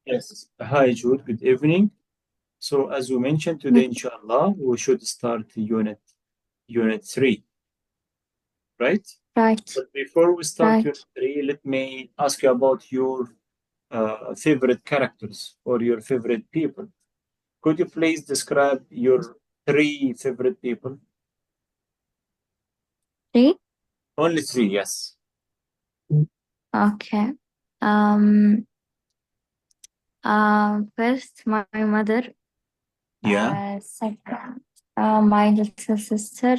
Yes. Hi, Jude. Good evening. So, as we mentioned today, Mm, inshallah, we should start unit 3, right? right, But before we start unit right. 3, let me ask you about your favorite characters or your favorite people. Could you please describe your 3 favorite people? Three. Only 3, yes. Okay. First, my mother. Yeah. Second, my little sister.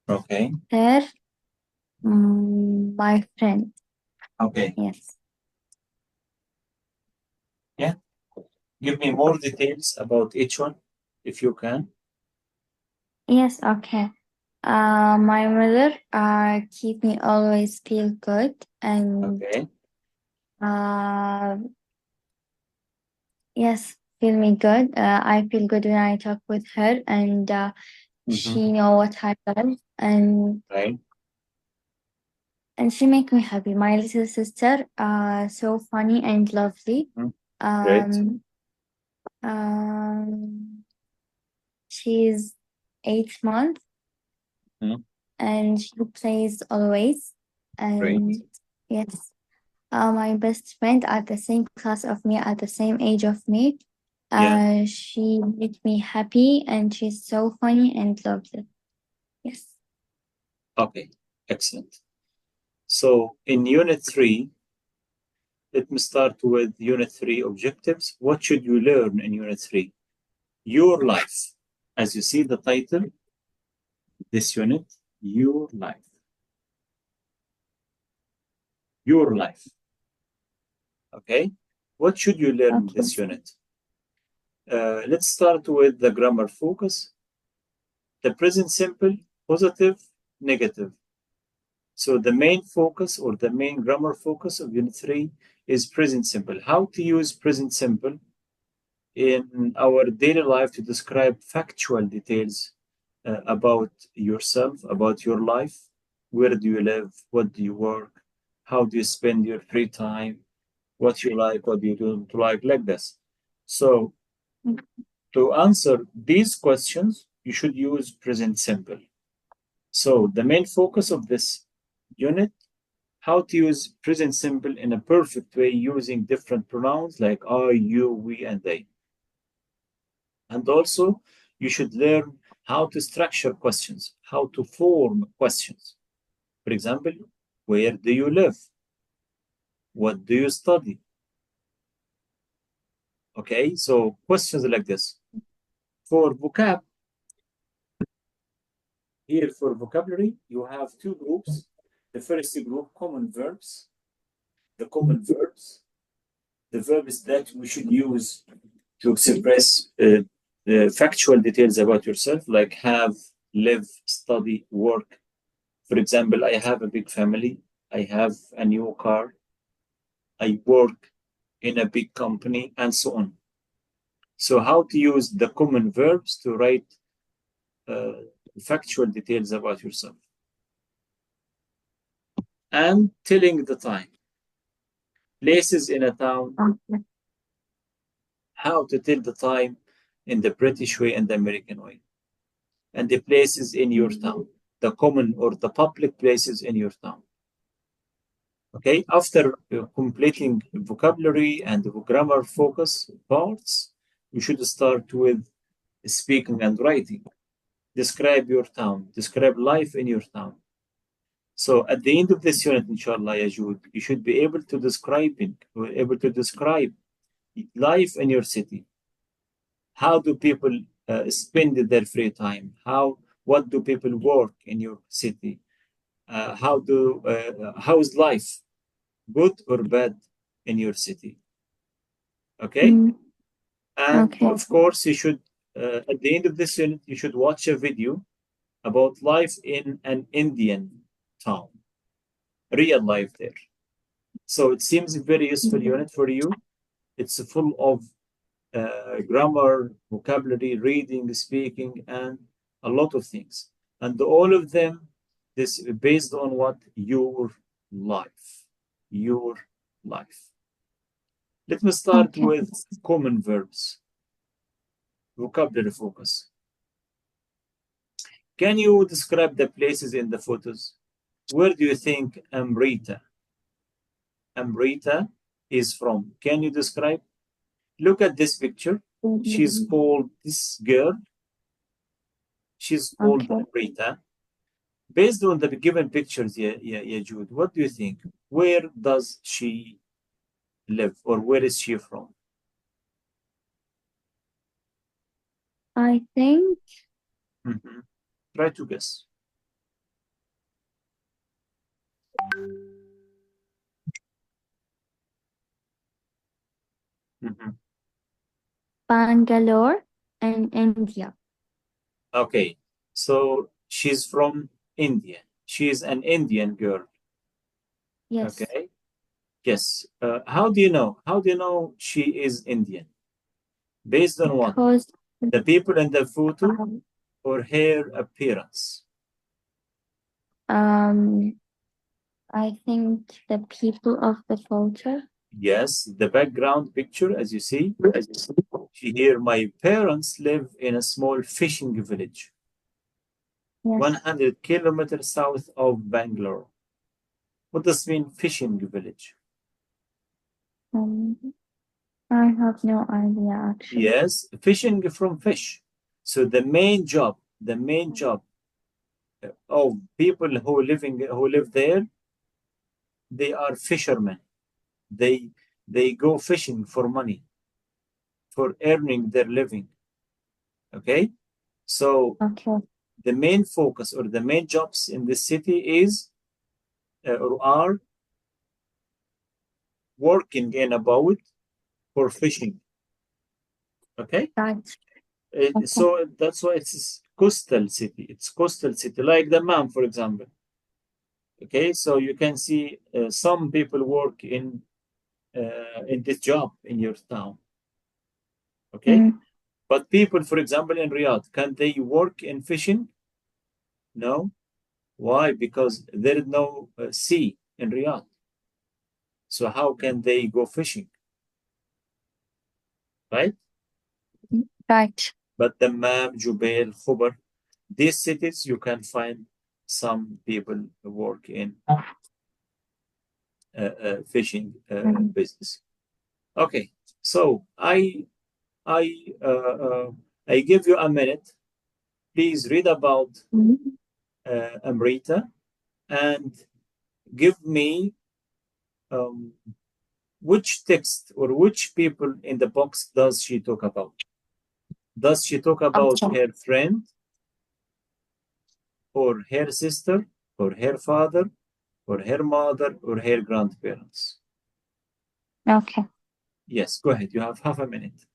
Okay. Third, my friend. Okay. Yes. Yeah. Give me more details about each one, if you can. Yes. Okay. My mother keep me always feel good and Okay. uh yes, feel me good. I feel good when I talk with her, and Mm-hmm. she know what I love, Right. and she make me happy. My little sister, so funny and lovely. Mm-hmm. Great. Um, um, she's 8 months, Mhm. and she plays always. Great. And yes, my best friend at the same class of me, at the same age of me. Yeah. She made me happy, and she's so funny and lovely. Yes. Okay. Excellent. So in unit 3, let me start with unit 3 objectives. What should you learn in unit 3? Your life. As you see the title, this unit, your life. Your life. Okay. What should you learn in Okay. this unit? Let's start with the grammar focus. The present simple, positive, negative. So the main focus or the main grammar focus of unit 3 is present simple. How to use present simple in our daily life to describe factual details about yourself, about your life. Where do you live? What do you work? How do you spend your free time? What you like? What do you don't like this. So to answer these questions, you should use present simple. So the main focus of this unit, how to use present simple in a perfect way using different pronouns like I, you, we, and they. And also, you should learn how to structure questions, how to form questions. For example, where do you live? What do you study? Okay, so questions like this. For vocab, here for vocabulary, you have two groups. The first group, common verbs. The common verbs, the verbs that we should use to express factual details about yourself, like have, live, study, work. For example, I have a big family. I have a new car. I work in a big company, and so on. So, how to use the common verbs to write uh, factual details about yourself. And telling the time, places in a town, Okay. how to tell the time in the British way and the American way, and the places in your town, the common or the public places in your town. Okay, after completing vocabulary and the grammar focus parts, you should start with speaking and writing. Describe your town, describe life in your town. So at the end of this unit, inshallah, Yajud, you should be able to describe life in your city. How do people spend their free time? What do people work in your city? How is life, good or bad, in your city? Okay, Mm, and okay. of course you should at the end of this unit you should watch a video about life in an Indian town, real life there. So it seems a very useful unit for you. It's full of grammar, vocabulary, reading, speaking, and a lot of things. And all of them, this based on what? Your life. Your life. Let me start Okay. with common verbs. Vocabulary focus. Can you describe the places in the photos? Where do you think Amrita is from? Can you describe? Look at this picture. This girl, she's called Okay. Amrita. Based on the given pictures, yeah, Jude, what do you think? Where does she live or where is she from? I think Mhm. Try to guess. Mhm. Bangalore in India. Okay, so she's from India. She is an Indian girl. Yes, Okay, yes. How do you know? How do you know she is Indian? Based on what? because The people in the photo um, or her appearance? um I think the people of the photo. Yes, the background picture, as you see. Here, my parents live in a small fishing village, Yes. 100 kilometers south of Bangalore. What does mean fishing village? Um, I have no idea actually. Yes, fishing from fish. So the main job of people who live there, they are fishermen. They they go fishing for money, for earning their living. Okay, so Okay. the main focus or the main jobs in this city is or are working in a boat for fishing. Okay, Right. Okay. so that's why it's coastal city. It's coastal city, like the Dammam, for example. Okay, so you can see some people work in this job in your town. Okay, Mm, but people, for example, in Riyadh, can they work in fishing? No. Why? Because there is no sea in Riyadh. So how can they go fishing? Right? right. But Dammam, Jubail, Khubar, these cities you can find some people work in fishing Mm, business. Okay, so I uh, uh, I give you a minute. Please read about mm, Amrita and give me um, which text or which people in the box does she talk about? Does she talk about okay. her friend or her sister or her father or her mother or her grandparents? Okay. Yes, go ahead. You have half a minute.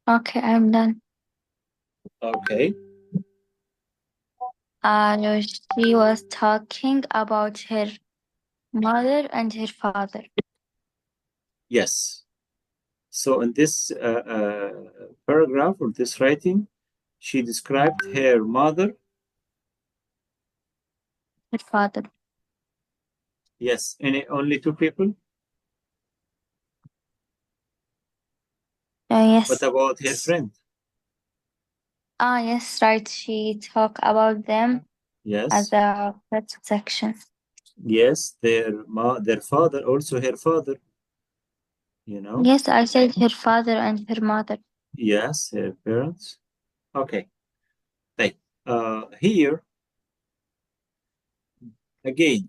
Okay, I'm done. Okay. She was talking about her mother and her father. Yes. So in this paragraph or this writing, she described her mother. Her father. Yes. Only two people. What Yes. about her friend? Ah, yes, right. She talked about them at Yes. the first section. Yes. Their father, also her father. You know. Yes, I said her father and her mother. Yes, her parents. Okay. Right. Here again.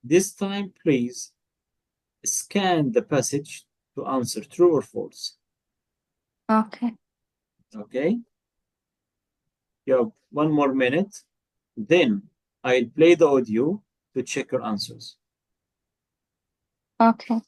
This time, please scan the passage to answer true or false. Okay. Okay. You have 1 more minute. Then I'll play the audio to check your answers. Okay.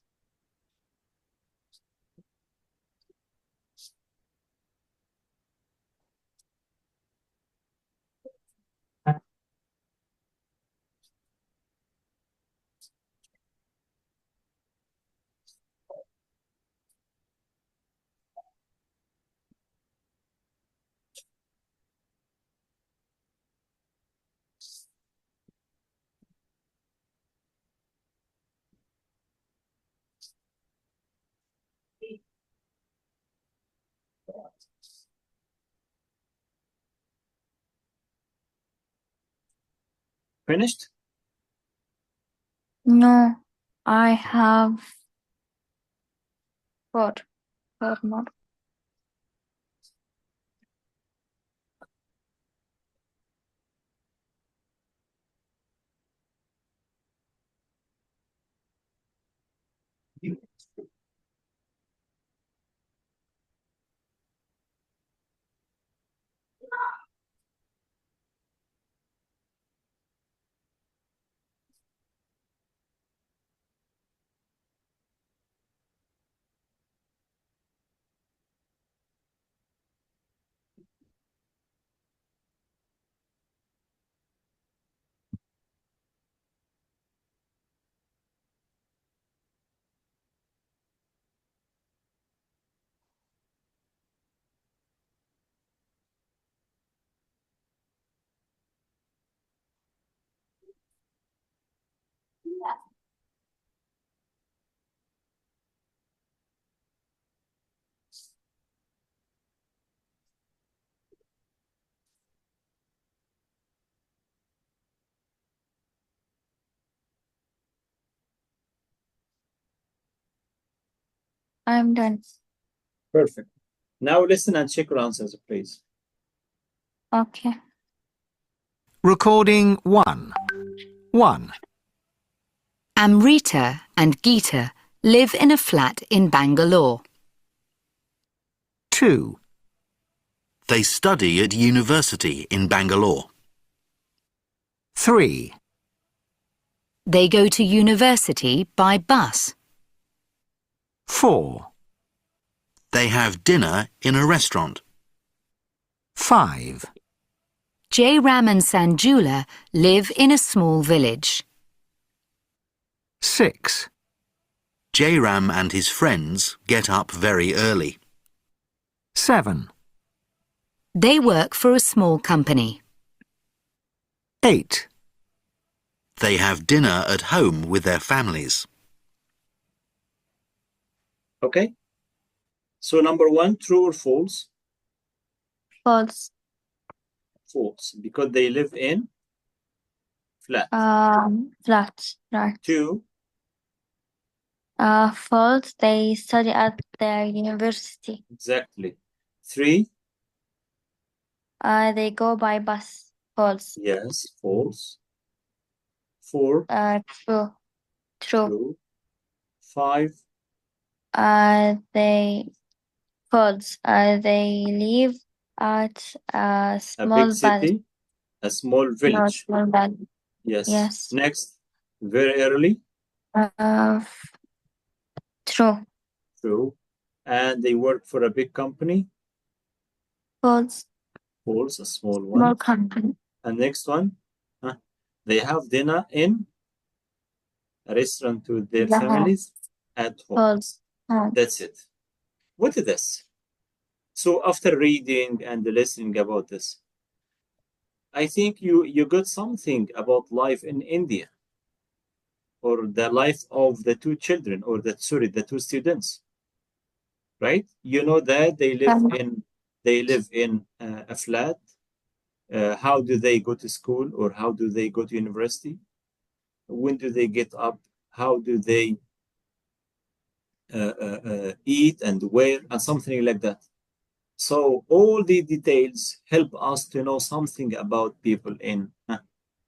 Finished? No, I have four more. I'm done. Perfect. Now listen and check your answers, please. Okay. Recording 1. 1. Amrita and Geeta live in a flat in Bangalore. 2. They study at university in Bangalore. 3. They go to university by bus. 4. They have dinner in a restaurant. 5. Jairam and Sanjula live in a small village. 6. Jairam and his friends get up very early. 7. They work for a small company. 8. They have dinner at home with their families. Okay? So number 1, true or false? False. False, because they live in flat. Flat. Right. 2, False. They study at the university. exactly. 3, They go by bus. False. yes, false. 4, True. True. true. 5, They false. They live at a a small big city, a small No, village. small valley. Yes. Yes. Next, very early, True. true. And they work for a big company, False. false, a small Small one. company. And next one, they have dinner in a restaurant with their Yeah. families at home. False. That's it. What is this? So after reading and listening about this, I think you got something about life in India, or the life of the two children, or the two students, right? You know that they live in a flat. How do they go to school, or how do they go to university? When do they get up? How do they eat and where, and something like that. So all the details help us to know something about people in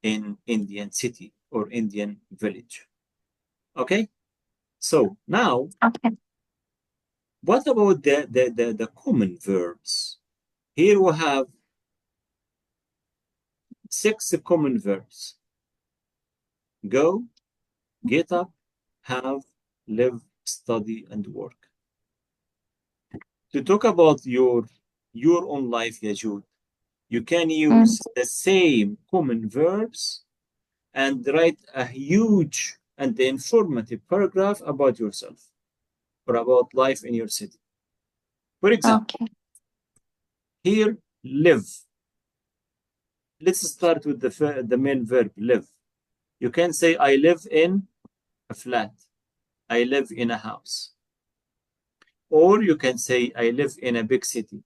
Indian city or Indian village. Okay. So now, Okay. what about the common verbs? Here we have 6 common verbs: go, get up, have, live, study, and work. To talk about your own life, Yajud, you can use the same common verbs and write a huge and informative paragraph about yourself or about life in your city. For example, Okay. here, live. Let's start with the main verb, live. You can say, I live in a flat. I live in a house. Or you can say, I live in a big city.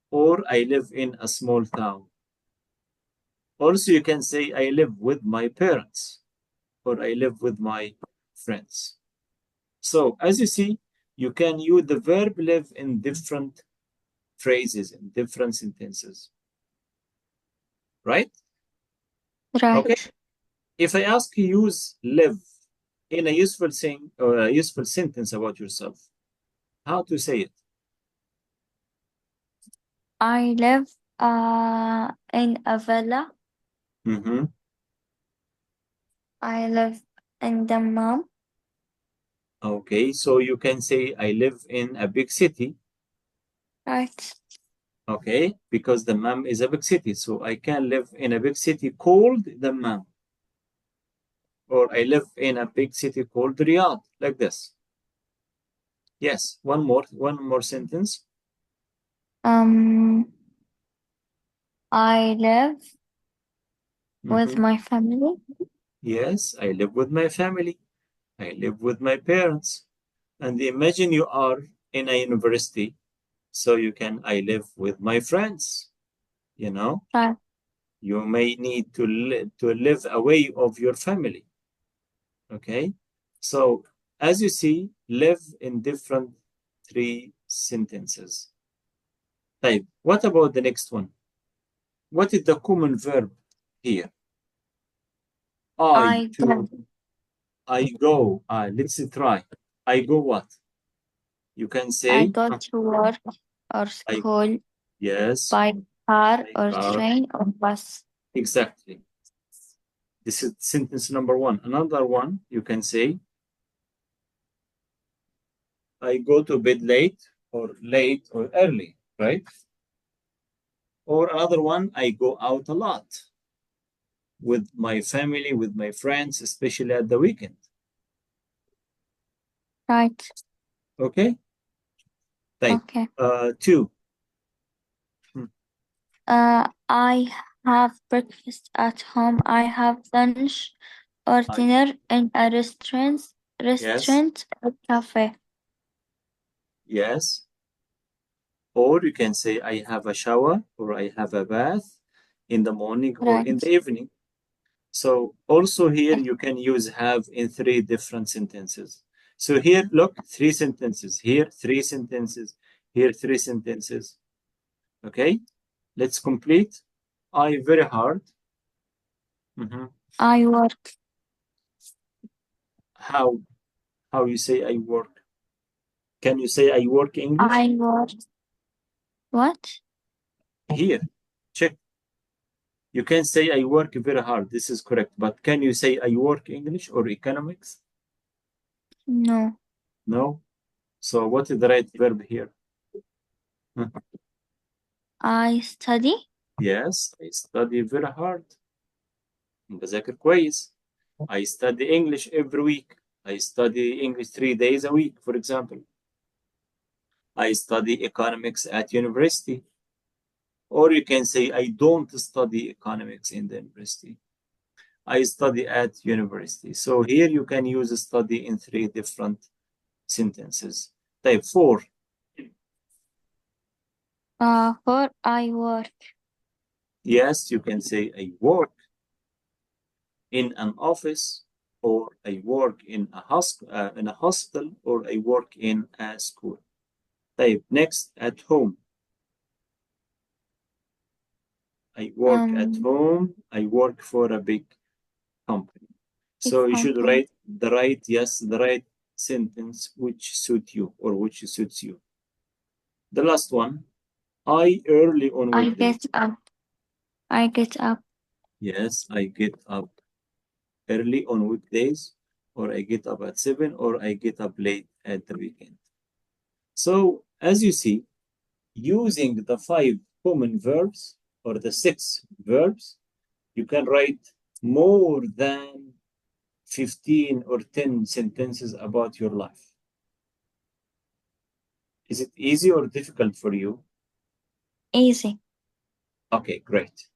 Or I live in a small town. Also, you can say, I live with my parents. Or I live with my friends. So, as you see, you can use the verb live in different phrases, in different sentences. Right? Right. Okay. If I ask you use live in a useful thing or a useful sentence about yourself, how to say it? I live in a villa. Mm-hmm. I live in Dammam. Okay, so you can say I live in a big city. Right. Okay, because the Dammam is a big city, so I can live in a big city called the Dammam, or I live in a big city called Riyadh, like this. Yes, one more sentence. I live with Mm-hmm. my family. Yes, I live with my family. I live with my parents. And imagine you are in a university, so you can, I live with my friends, you know? Right. You may need to live away of your family. Okay, so as you see, live in different 3 sentences. Type. What about the next one? What is the common verb here? I go. go. Let's try. I go what? You can I say, go to work or I, school yes, by car I or car. train or bus. Exactly. This is sentence number 1. Another one, you can say, I go to bed late or early, right? Or another one, I go out a lot with my family, with my friends, especially at the weekend. Right. Okay? Type. Okay. 2. I have breakfast at home. I have lunch or I, dinner in a yes, or cafe. yes. Or you can say, I have a shower or I have a bath in the morning or in Right. the evening. So also here you can use have in 3 different sentences. So here, look, 3 sentences. Here, 3 sentences. Here, 3 sentences. Okay? Let's complete. I very hard. Mhm. I work. How you say I work? Can you say I work English? I work. What? Here, check. You can say I work very hard. This is correct. But can you say I work English or economics? No. No. So what is the right verb here? Huh. I study. Yes, I study very hard. بذاكر كويس. I study English every week. I study English 3 days a week, for example. I study economics at university. Or you can say, I don't study economics in the university. I study at university. So here you can use study in 3 different sentences. Type 4. For I work. Yes, you can say, I work in an office, or I work in a hospital, or I work in a school. Type next, at home. I work at home. I work for a big company. So you should Company. write the right sentence which suit you or which suits you. The last one, I early on I weekdays. get up. I get up. Yes, I get up early on weekdays, or I get up at 7, or I get up late at the weekend. So, as you see, using the 5 common verbs or the 6 verbs, you can write more than 15 or 10 sentences about your life. Is it easy or difficult for you? Easy. Okay, great.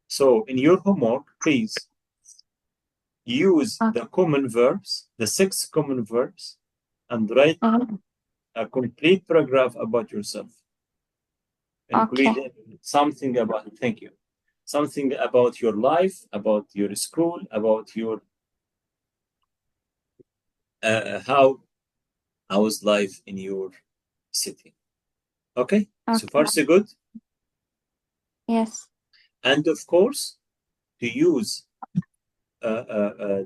So in your homework, please use Okay. the common verbs, the 6 common verbs, and write a complete paragraph about yourself. Include something about, thank you, something about your life, about your school, about your, how was life in your city. Okay, so far so good. Yes. And of course, to use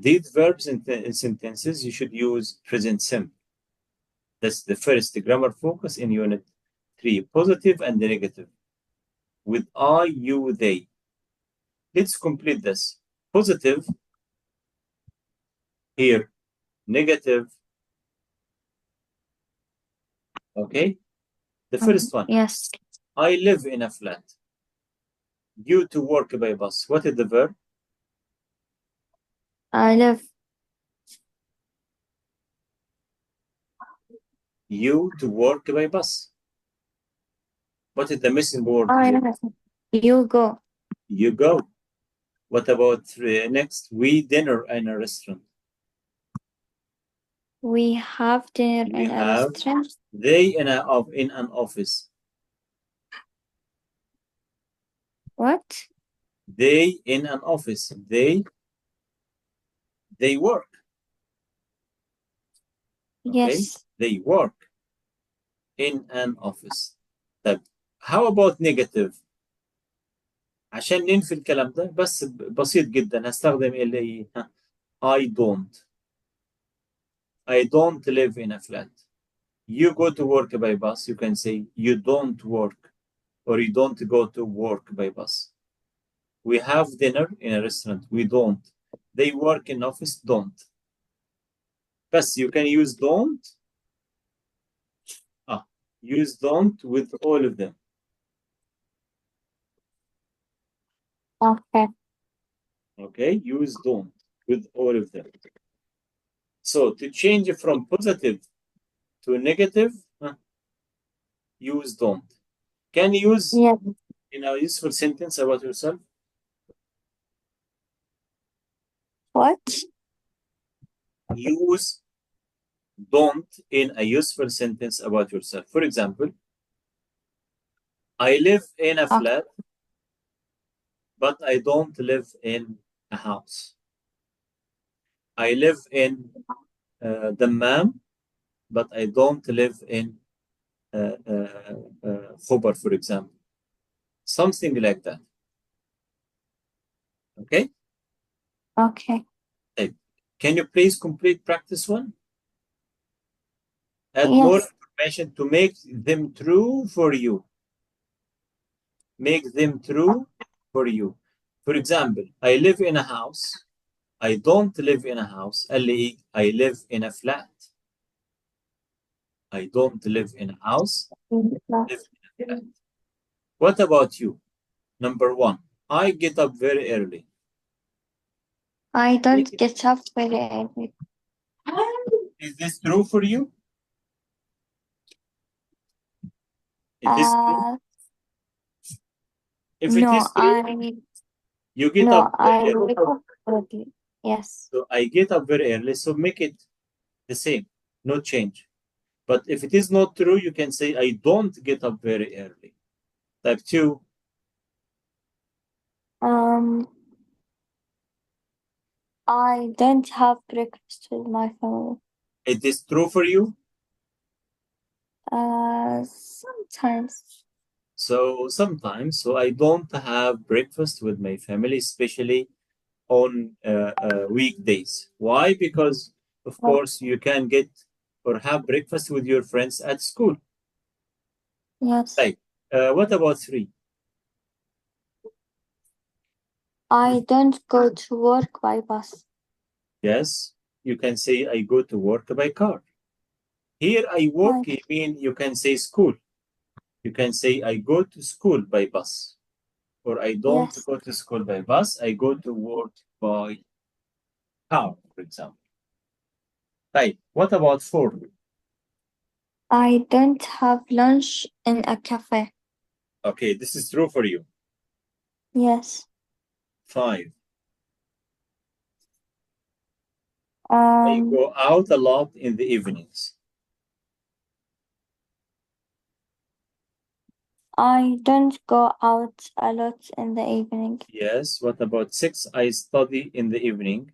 these verbs in sentences, you should use present simple. That's the first grammar focus in Unit 3, positive and negative, with I, you, they. Let's complete this. Positive, here, negative. Okay, the first one. Yes. I live in a flat. You to work by bus. What is the verb? I live. You to work by bus. What is the missing word I here? live. You go. You go. What about next? We dinner in a restaurant. We have dinner We in a have restaurant. they in an office. What? They in an office. They work. Okay? Yes. They work in an office. طيب how about negative؟ عشان ننفي الكلام ده بس بسيط جدا هستخدم اللي I don't live in a flat. You go to work by bus, you can say you don't work, or you don't go to work by bus. We have dinner in a restaurant. We don't. They work in office. Don't. But you can use don't. Use don't with all of them. Okay. Okay, use don't with all of them. So to change from positive to negative, use don't. Can you use Yeah. in a useful sentence about yourself? What? Use don't in a useful sentence about yourself. For example, I live in a flat, but I don't live in a house. I live in Dammam, but I don't live in Khobar, for example. Something like that. Okay? Okay. Can you please complete practice 1? Add more Yes. information to make them true for you. Make them true for you. For example, I live in a house. I don't live in a house. I live in a flat. I don't live in a house. Live in a flat. What about you? Number 1, I get up very early. I don't get up very early. Is this true for you? Is this true? If it No, is true, you get no, up very I early. wake up early. Yes. So I get up very early, so make it the same, no change. But if it is not true, you can say I don't get up very early. Type 2, I don't have breakfast with my family. it is true for you. Sometimes. So sometimes, so I don't have breakfast with my family, especially on weekdays. Why? Because of course you can get or have breakfast with your friends at school. Yes. Right. What about 3? I don't go to work by bus. Yes, you can say I go to work by car. Here I work, Right. you can say school. You can say I go to school by bus. Or I don't Yes. go to school by bus, I go to work by car, for example. Right. What about 4? I don't have lunch in a cafe. Okay, this is true for you. Yes. 5. I go out a lot in the evenings. I don't go out a lot in the evening. Yes. What about 6? I study in the evening.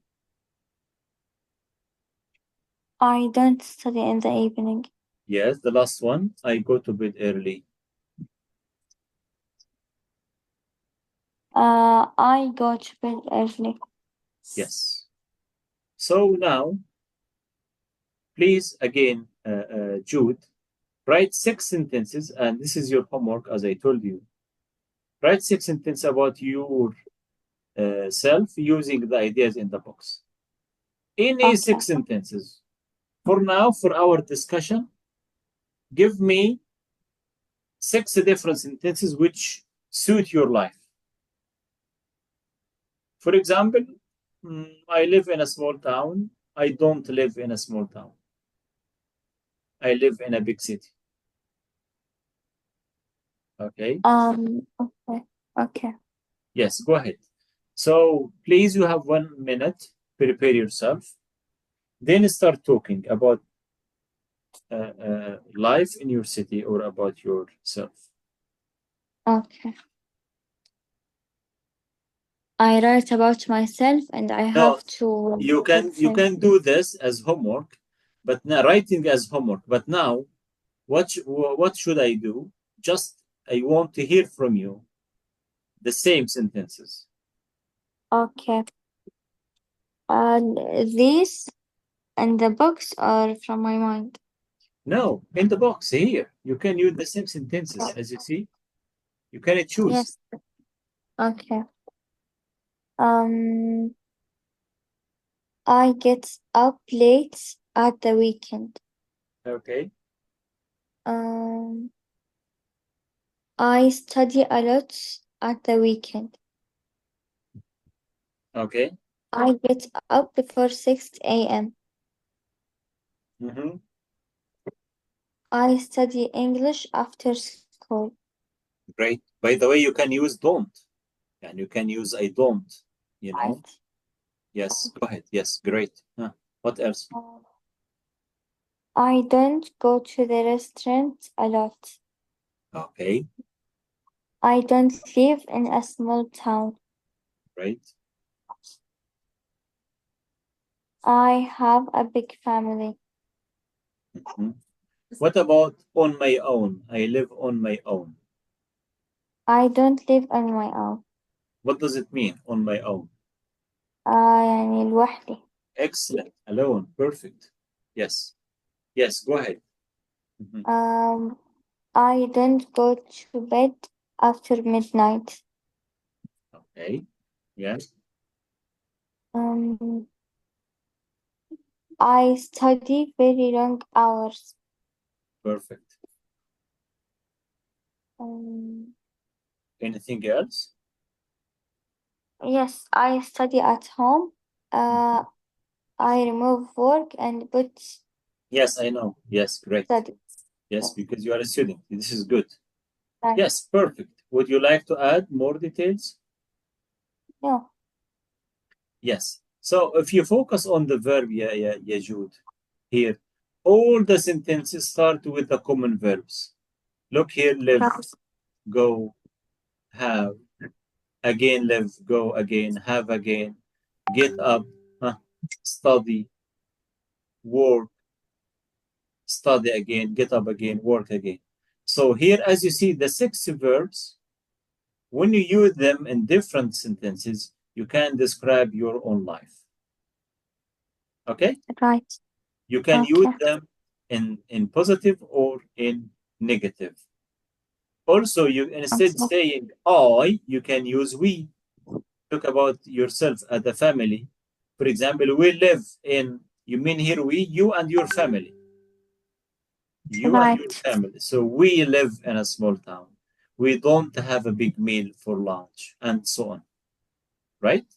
I don't study in the evening. Yes. The last one, I go to bed early. I go to bed early. Yes. So now, please, again, Jude, write 6 sentences, and this is your homework, as I told you. Write 6 sentences about your self using the ideas in the box. Any 6 sentences. For now, for our discussion, give me 6 different sentences which suit your life. For example, I live in a small town. I don't live in a small town. I live in a big city. Okay. Okay. Okay. Yes, go ahead. So please, you have 1 minute. Prepare yourself. Then start talking about life in your city or about yourself. Okay. I write about myself and I No, have to you can do this as homework, but now writing as homework. But now, what should I do? Just I want to hear from you the same sentences. Okay. These and the books are from my mind. No, in the box here, you can use the same sentences as you see. You can choose. Yes. Okay. Um, I get up late at the weekend. Okay. I study a lot at the weekend. Okay. I get up before 6 a.m. Mm-hmm. I study English after school. Great. By the way, you can use don't, and you can use I don't. You know. Right. Yes. Go ahead. Yes. Great. What else? I don't go to the restaurant a lot. Okay. I don't live in a small town. Right. I have a big family. Mm-hmm. What about on my own? I live on my own. I don't live on my own. What does it mean, on my own? يعني لوحدي. Excellent. Alone. Perfect. Yes. Yes. Go ahead. Mm-hmm. I don't go to bed after midnight. Okay. Yes. I study very long hours. Perfect. Anything else? Yes, I study at home. I remove work and put Yes, I know. Yes, great. study. Yes, because you are a student. This is good. Right. Yes, perfect. Would you like to add more details? No. Yes. So if you focus on the verb, yeah, Jude, here, all the sentences start with the common verbs. Look here, live, go, have, again, live, go again, have again, get up, study, work, study again, get up again, work again. So here, as you see, the 6 verbs, when you use them in different sentences, you can describe your own life. Okay? Right. You can use them in positive or in negative. Also, you instead saying I, you can use we. Talk about yourself as a family. For example, we live in, you mean here we, you and your family. You and your Right. family. So we live in a small town. We don't have a big meal for lunch and so on. Right?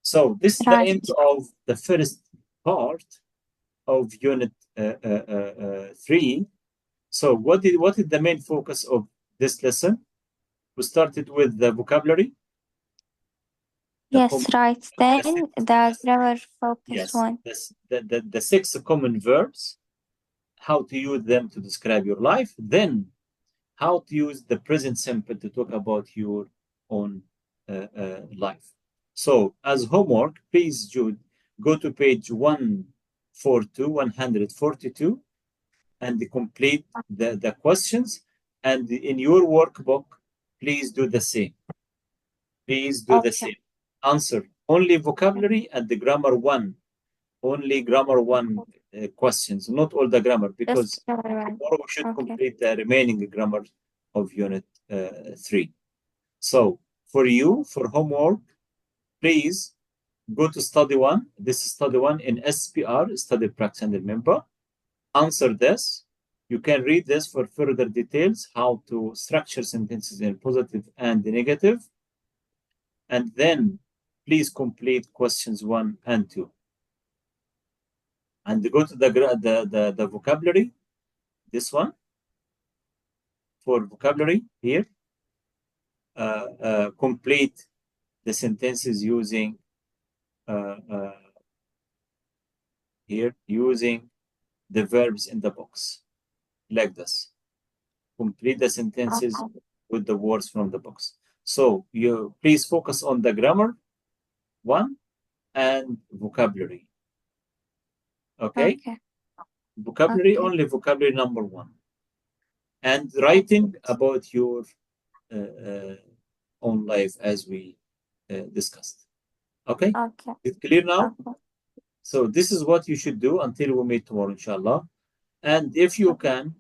So this is the Right. end of the first part of unit 3. So what is the main focus of this lesson? We started with the vocabulary. Yes, right. Then the grammar focus Yes, one. the 6 common verbs, how to use them to describe your life, then how to use the present simple to talk about your own life. So as homework, please, Jude, go to page 142, and complete the questions. And in your workbook, please do the same. Please do the same. Answer only vocabulary and the grammar one. Only grammar one questions, not all the grammar, because Just grammar one. tomorrow we should Okay. complete the remaining grammar of unit 3. So for you, for homework, please go to study 1. This is study 1 in SPR, study, practice, and remember. Answer this. You can read this for further details, how to structure sentences in positive and negative. And then please complete questions 1 and 2. And go to the vocabulary, this one. For vocabulary here, complete the sentences using here, using the verbs in the box, like this. Complete the sentences with the words from the box. So you please focus on the grammar one and vocabulary. Okay? Vocabulary, Okay. only vocabulary number 1. And writing about your own life as we discussed. Okay? Okay. Is it clear now? Okay. So this is what you should do until we meet tomorrow, inshallah. And if you can,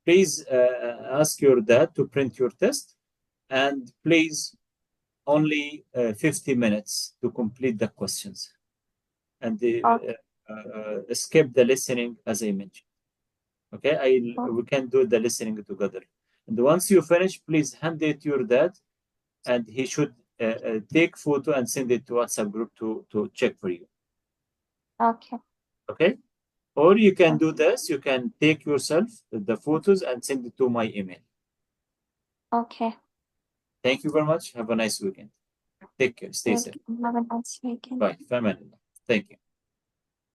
please ask your dad to print your test, and please only 50 minutes to complete the questions, and skip the listening as I mentioned. Okay, we can do the listening together. And once you finish, please hand it to your dad, and he should take photo and send it to WhatsApp group to check for you. Okay. Okay. Or you can do this, you can take yourself the photos and send it to my email. Okay. Thank you very much. Have a nice weekend. Take care. Stay safe. Have a nice weekend. Bye. Thank you.